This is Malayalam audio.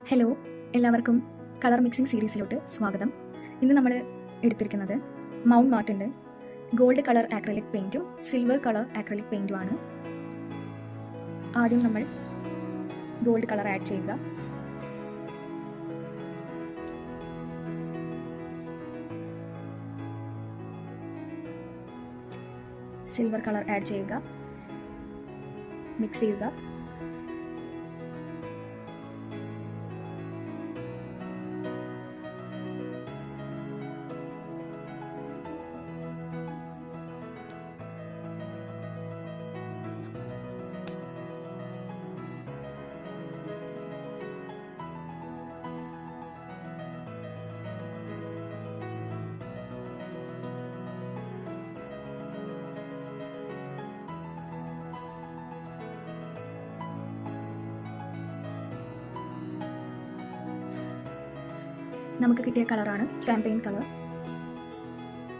ഹലോ, എല്ലാവർക്കും കളർ മിക്സിംഗ് സീരീസിലോട്ട് സ്വാഗതം. ഇന്ന് നമ്മൾ എടുത്തിരിക്കുന്നത് മൗണ്ട് മാർട്ടിൻ്റെ ഗോൾഡ് കളർ ആക്രിലിക് പെയിൻറ്റും സിൽവർ കളർ ആക്രിലിക് പെയിൻറ്റുമാണ്. ആദ്യം നമ്മൾ ഗോൾഡ് കളർ ആഡ് ചെയ്യുക. സിൽവർ കളർ ആഡ് ചെയ്യുക. മിക്സ് ചെയ്യുക. നമുക്ക് കിട്ടിയ കളറാണ് ചാമ്പയിൻ കളർ.